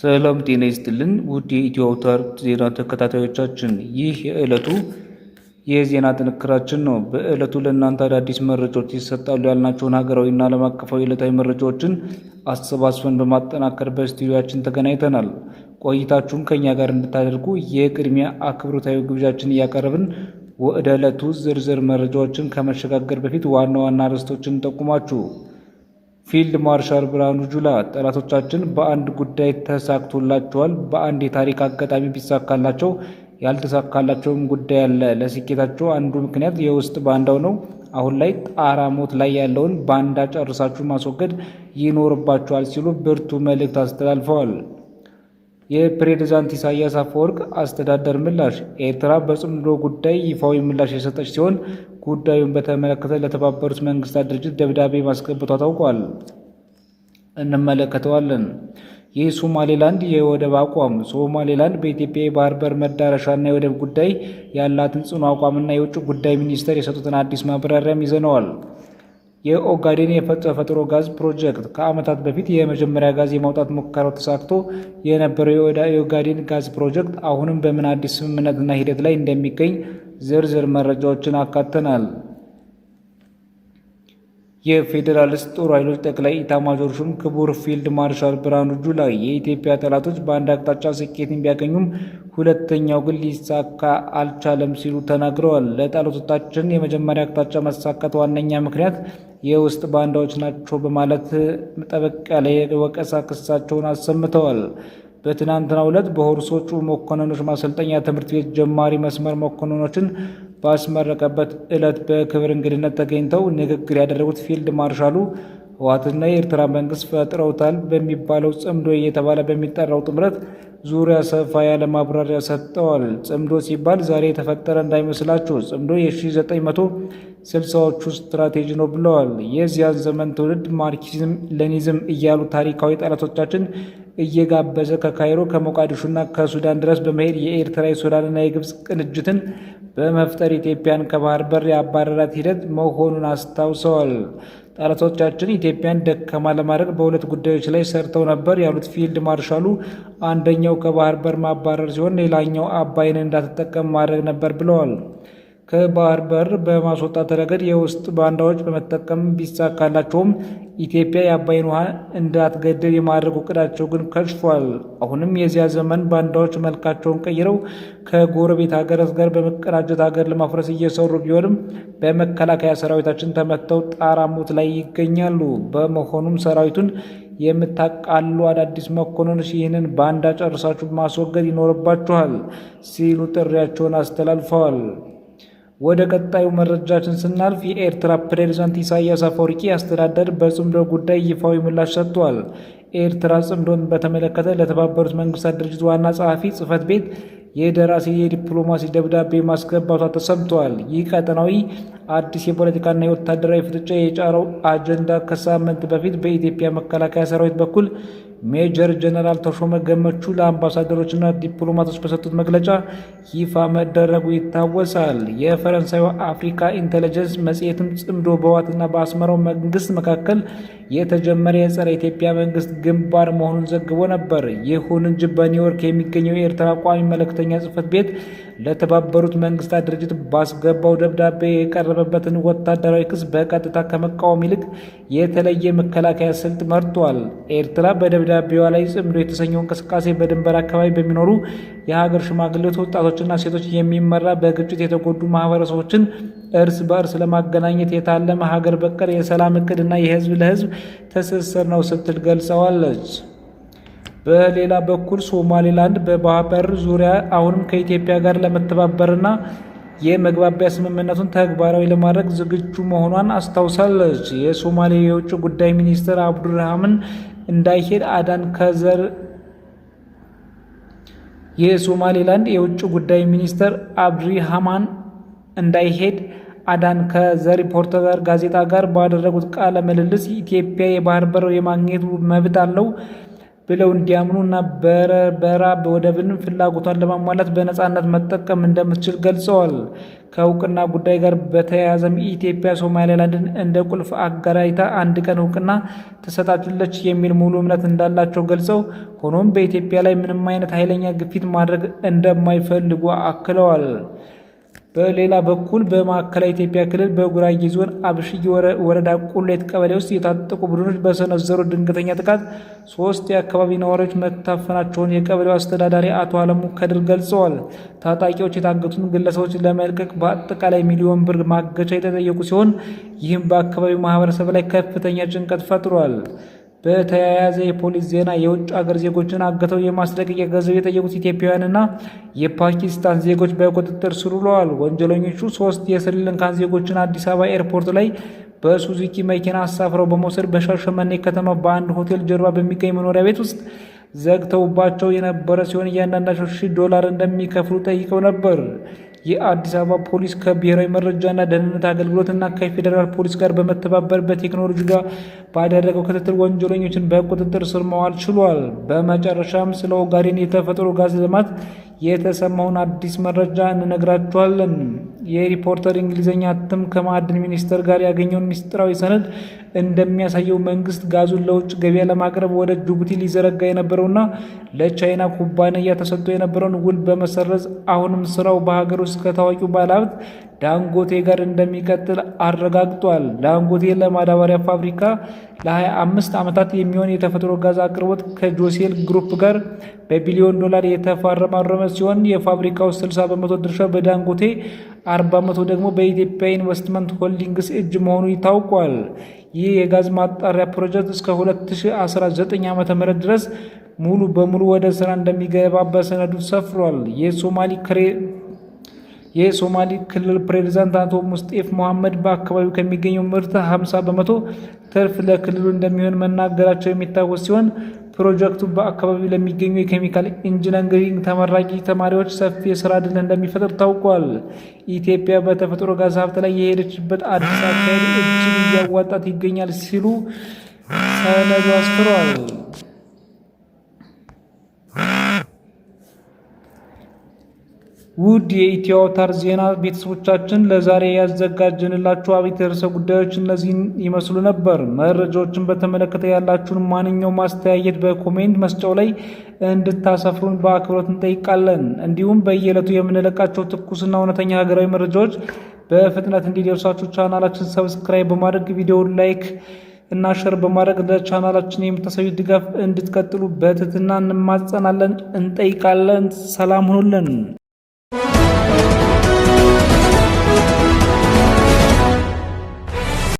ሰላም ጤና ይስጥልን ውድ የኢትዮ አውታር ዜና ተከታታዮቻችን፣ ይህ የዕለቱ የዜና ጥንክራችን ነው። በዕለቱ ለእናንተ አዳዲስ መረጃዎች ይሰጣሉ ያልናቸውን ሀገራዊና ዓለም አቀፋዊ ዕለታዊ መረጃዎችን አሰባስበን በማጠናከር በስቱዲዮአችን ተገናኝተናል። ቆይታችሁን ከኛ ጋር እንድታደርጉ የቅድሚያ አክብሮታዊ ግብዣችን እያቀረብን ወደ ዕለቱ ዝርዝር መረጃዎችን ከመሸጋገር በፊት ዋና ዋና ርዕሶችን እንጠቁማችሁ። ፊልድ ማርሻል ብርሃኑ ጁላ ጠላቶቻችን በአንድ ጉዳይ ተሳክቶላቸዋል። በአንድ የታሪክ አጋጣሚ ቢሳካላቸው ያልተሳካላቸውም ጉዳይ አለ። ለስኬታቸው አንዱ ምክንያት የውስጥ ባንዳው ነው። አሁን ላይ ጣራ ሞት ላይ ያለውን ባንዳ ጨርሳችሁ ማስወገድ ይኖርባቸዋል ሲሉ ብርቱ መልእክት አስተላልፈዋል። የፕሬዝዳንት ኢሳያስ አፈወርቅ አስተዳደር ምላሽ። ኤርትራ በጽምዶ ጉዳይ ይፋዊ ምላሽ የሰጠች ሲሆን ጉዳዩን በተመለከተ ለተባበሩት መንግስታት ድርጅት ደብዳቤ ማስገባቷ ታውቋል። እንመለከተዋለን። የሶማሌላንድ የወደብ አቋም። ሶማሌላንድ በኢትዮጵያ የባህር በር መዳረሻና የወደብ ጉዳይ ያላትን ጽኑ አቋምና የውጭ ጉዳይ ሚኒስቴር የሰጡትን አዲስ ማብራሪያም ይዘነዋል። የኦጋዴን የተፈጥሮ ጋዝ ፕሮጀክት። ከዓመታት በፊት የመጀመሪያ ጋዝ የማውጣት ሙከራው ተሳክቶ የነበረው የኦጋዴን ጋዝ ፕሮጀክት አሁንም በምን አዲስ ስምምነትና ሂደት ላይ እንደሚገኝ ዝርዝር መረጃዎችን አካተናል። የፌዴራሊስት ጦር ኃይሎች ጠቅላይ ኢታማዦር ሹም ክቡር ፊልድ ማርሻል ብርሃኑ ጁላ የኢትዮጵያ ጠላቶች በአንድ አቅጣጫ ስኬትን ቢያገኙም ሁለተኛው ግን ሊሳካ አልቻለም ሲሉ ተናግረዋል። ለጠላቶቻችን የመጀመሪያ አቅጣጫ መሳካት ዋነኛ ምክንያት የውስጥ ባንዳዎች ናቸው በማለት ጠበቅ ያለ የወቀሳ ክሳቸውን አሰምተዋል። በትናንትናው ዕለት በሁርሶቹ መኮንኖች ማሰልጠኛ ትምህርት ቤት ጀማሪ መስመር መኮንኖችን ባስመረቀበት ዕለት በክብር እንግድነት ተገኝተው ንግግር ያደረጉት ፊልድ ማርሻሉ ህወሓትና የኤርትራ መንግስት ፈጥረውታል በሚባለው ጽምዶ እየተባለ በሚጠራው ጥምረት ዙሪያ ሰፋ ያለ ማብራሪያ ሰጥተዋል። ጽምዶ ሲባል ዛሬ የተፈጠረ እንዳይመስላችሁ፣ ጽምዶ የ1960ዎቹ ስትራቴጂ ነው ብለዋል። የዚያን ዘመን ትውልድ ማርክሲዝም ሌኒዝም እያሉ ታሪካዊ ጠላቶቻችን እየጋበዘ ከካይሮ ከሞቃዲሾና ከሱዳን ድረስ በመሄድ የኤርትራ የሱዳንና የግብፅ ቅንጅትን በመፍጠር ኢትዮጵያን ከባህር በር ያባረራት ሂደት መሆኑን አስታውሰዋል። ጠላቶቻችን ኢትዮጵያን ደካማ ለማድረግ በሁለት ጉዳዮች ላይ ሰርተው ነበር ያሉት ፊልድ ማርሻሉ አንደኛው ከባህር በር ማባረር ሲሆን ሌላኛው አባይን እንዳትጠቀም ማድረግ ነበር ብለዋል። ከባህር በር በማስወጣት ረገድ የውስጥ ባንዳዎች በመጠቀም ቢሳካላቸውም ኢትዮጵያ የአባይን ውሃ እንዳትገድብ የማድረግ እቅዳቸው ግን ከሽፏል። አሁንም የዚያ ዘመን ባንዳዎች መልካቸውን ቀይረው ከጎረቤት ሀገራት ጋር በመቀናጀት ሀገር ለማፍረስ እየሰሩ ቢሆንም በመከላከያ ሰራዊታችን ተመተው ጣራ ሞት ላይ ይገኛሉ። በመሆኑም ሰራዊቱን የምታቃሉ አዳዲስ መኮንኖች ይህንን ባንዳ ጨርሳችሁ ማስወገድ ይኖርባችኋል ሲሉ ጥሪያቸውን አስተላልፈዋል። ወደ ቀጣዩ መረጃችን ስናልፍ የኤርትራ ፕሬዝዳንት ኢሳያስ አፈወርቂ አስተዳደር በጽምዶ ጉዳይ ይፋዊ ምላሽ ሰጥቷል። ኤርትራ ጽምዶን በተመለከተ ለተባበሩት መንግስታት ድርጅት ዋና ጸሐፊ ጽህፈት ቤት የደራሲ የዲፕሎማሲ ደብዳቤ ማስገባቷ ተሰምቷል። ይህ ቀጠናዊ አዲስ የፖለቲካና የወታደራዊ ፍጥጫ የጫረው አጀንዳ ከሳምንት በፊት በኢትዮጵያ መከላከያ ሰራዊት በኩል ሜጀር ጀነራል ተሾመ ገመቹ ለአምባሳደሮችና ዲፕሎማቶች በሰጡት መግለጫ ይፋ መደረጉ ይታወሳል። የፈረንሳዩ አፍሪካ ኢንቴሊጀንስ መጽሔትም ጽምዶ በህወሓትና በአስመራው መንግስት መካከል የተጀመረ የጸረ ኢትዮጵያ መንግስት ግንባር መሆኑን ዘግቦ ነበር። ይሁን እንጂ በኒውዮርክ የሚገኘው የኤርትራ ቋሚ መልእክተኛ ጽህፈት ቤት ለተባበሩት መንግስታት ድርጅት ባስገባው ደብዳቤ የቀረበበትን ወታደራዊ ክስ በቀጥታ ከመቃወም ይልቅ የተለየ መከላከያ ስልት መርጧል። ኤርትራ በደብዳቤዋ ላይ ጽምዶ የተሰኘው እንቅስቃሴ በድንበር አካባቢ በሚኖሩ የሀገር ሽማግሌዎች፣ ወጣቶችና ሴቶች የሚመራ በግጭት የተጎዱ ማህበረሰቦችን እርስ በእርስ ለማገናኘት የታለመ ሀገር በቀል የሰላም እቅድና የህዝብ ለህዝብ ትስስር ነው ስትል ገልጸዋለች። በሌላ በኩል ሶማሌላንድ በባህር በር ዙሪያ አሁንም ከኢትዮጵያ ጋር ለመተባበርና የመግባቢያ ስምምነቱን ተግባራዊ ለማድረግ ዝግጁ መሆኗን አስታውሳለች። የሶማሌ የውጭ ጉዳይ ሚኒስትር አብዱራህማን እንዳይሄድ አዳን ከዘር የሶማሌላንድ የውጭ ጉዳይ ሚኒስትር አብዱራህማን እንዳይሄድ አዳን ከዘሪፖርተር ጋዜጣ ጋር ባደረጉት ቃለ ምልልስ ኢትዮጵያ የባህር በር የማግኘት መብት አለው ብለው እንዲያምኑና በርበራ ወደብን ፍላጎቷን ለማሟላት በነፃነት መጠቀም እንደምትችል ገልጸዋል። ከእውቅና ጉዳይ ጋር በተያያዘም ኢትዮጵያ ሶማሌላንድን እንደ ቁልፍ አጋር አይታ አንድ ቀን እውቅና ትሰጣለች የሚል ሙሉ እምነት እንዳላቸው ገልጸው ሆኖም በኢትዮጵያ ላይ ምንም አይነት ኃይለኛ ግፊት ማድረግ እንደማይፈልጉ አክለዋል። በሌላ በኩል በማዕከላዊ ኢትዮጵያ ክልል በጉራጌ ዞን አብሽዬ ወረዳ ቁሌት ቀበሌ ውስጥ የታጠቁ ቡድኖች በሰነዘሩ ድንገተኛ ጥቃት 3 የአካባቢ ነዋሪዎች መታፈናቸውን የቀበሌው አስተዳዳሪ አቶ አለሙ ከድር ገልጸዋል። ታጣቂዎች የታገቱን ግለሰቦች ለመልቀቅ በአጠቃላይ ሚሊዮን ብር ማገቻ የተጠየቁ ሲሆን ይህም በአካባቢው ማህበረሰብ ላይ ከፍተኛ ጭንቀት ፈጥሯል። በተያያዘ የፖሊስ ዜና የውጭ ሀገር ዜጎችን አግተው የማስለቀቂያ ገንዘብ የጠየቁት ኢትዮጵያውያንና የፓኪስታን ዜጎች በቁጥጥር ስር ውለዋል። ወንጀለኞቹ 3 የስሪለንካን ዜጎችን አዲስ አበባ ኤርፖርት ላይ በሱዙኪ መኪና አሳፍረው በመውሰድ በሻሸመኔ ከተማ በአንድ ሆቴል ጀርባ በሚገኝ መኖሪያ ቤት ውስጥ ዘግተውባቸው የነበረ ሲሆን እያንዳንዳቸው $1000 እንደሚከፍሉ ጠይቀው ነበር። የአዲስ አበባ ፖሊስ ከብሔራዊ መረጃና ደህንነት አገልግሎትና ከፌዴራል ፖሊስ ጋር በመተባበር በቴክኖሎጂ ጋር ባደረገው ክትትል ወንጀለኞችን በቁጥጥር ስር ማዋል ችሏል። በመጨረሻም ስለ ኦጋዴን የተፈጥሮ ጋዝ ልማት የተሰማውን አዲስ መረጃ እንነግራችኋለን። የሪፖርተር እንግሊዝኛ እትም ከማዕድን ሚኒስቴር ጋር ያገኘውን ሚስጥራዊ ሰነድ እንደሚያሳየው መንግስት ጋዙን ለውጭ ገበያ ለማቅረብ ወደ ጅቡቲ ሊዘረጋ የነበረውና ለቻይና ኩባንያ ተሰጥቶ የነበረውን ውል በመሰረዝ አሁንም ስራው በሀገር ውስጥ ከታዋቂው ባለሀብት ዳንጎቴ ጋር እንደሚቀጥል አረጋግጧል። ዳንጎቴ ለማዳበሪያ ፋብሪካ ለ25 ዓመታት የሚሆን የተፈጥሮ ጋዝ አቅርቦት ከጆሴል ግሩፕ ጋር በቢሊዮን ዶላር የተፈራረመ ሲሆን የፋብሪካው 60% ድርሻ በዳንጎቴ 40% ደግሞ በኢትዮጵያ ኢንቨስትመንት ሆልዲንግስ እጅ መሆኑ ታውቋል። ይህ የጋዝ ማጣሪያ ፕሮጀክት እስከ 2019 ዓ.ም ድረስ ሙሉ በሙሉ ወደ ስራ እንደሚገባ በሰነዱ ሰፍሯል። የሶማሌ ክልል ፕሬዝዳንት አቶ ሙስጤፍ መሐመድ በአካባቢው ከሚገኘው ምርት 50% ትርፍ ለክልሉ እንደሚሆን መናገራቸው የሚታወስ ሲሆን ፕሮጀክቱ በአካባቢው ለሚገኙ የኬሚካል ኢንጂነሪንግ ተመራቂ ተማሪዎች ሰፊ የስራ ዕድል እንደሚፈጥር ታውቋል። ኢትዮጵያ በተፈጥሮ ጋዝ ሀብት ላይ የሄደችበት አዲስ አካሄድ እጅግ እያዋጣት ይገኛል ሲሉ ሰነዱ አስፍረዋል። ውድ የኢትዮ አውታር ዜና ቤተሰቦቻችን ለዛሬ ያዘጋጀንላችሁ አብይ ርዕሰ ጉዳዮች እነዚህን ይመስሉ ነበር። መረጃዎችን በተመለከተ ያላችሁን ማንኛውም ማስተያየት በኮሜንት መስጫው ላይ እንድታሰፍሩን በአክብሮት እንጠይቃለን። እንዲሁም በየዕለቱ የምንለቃቸው ትኩስና እውነተኛ ሀገራዊ መረጃዎች በፍጥነት እንዲደርሳችሁ ቻናላችን ሰብስክራይብ በማድረግ ቪዲዮውን ላይክ እና ሸር በማድረግ ለቻናላችን የምታሳዩት ድጋፍ እንድትቀጥሉ በትህትና እንማጸናለን፣ እንጠይቃለን። ሰላም ሁኑልን።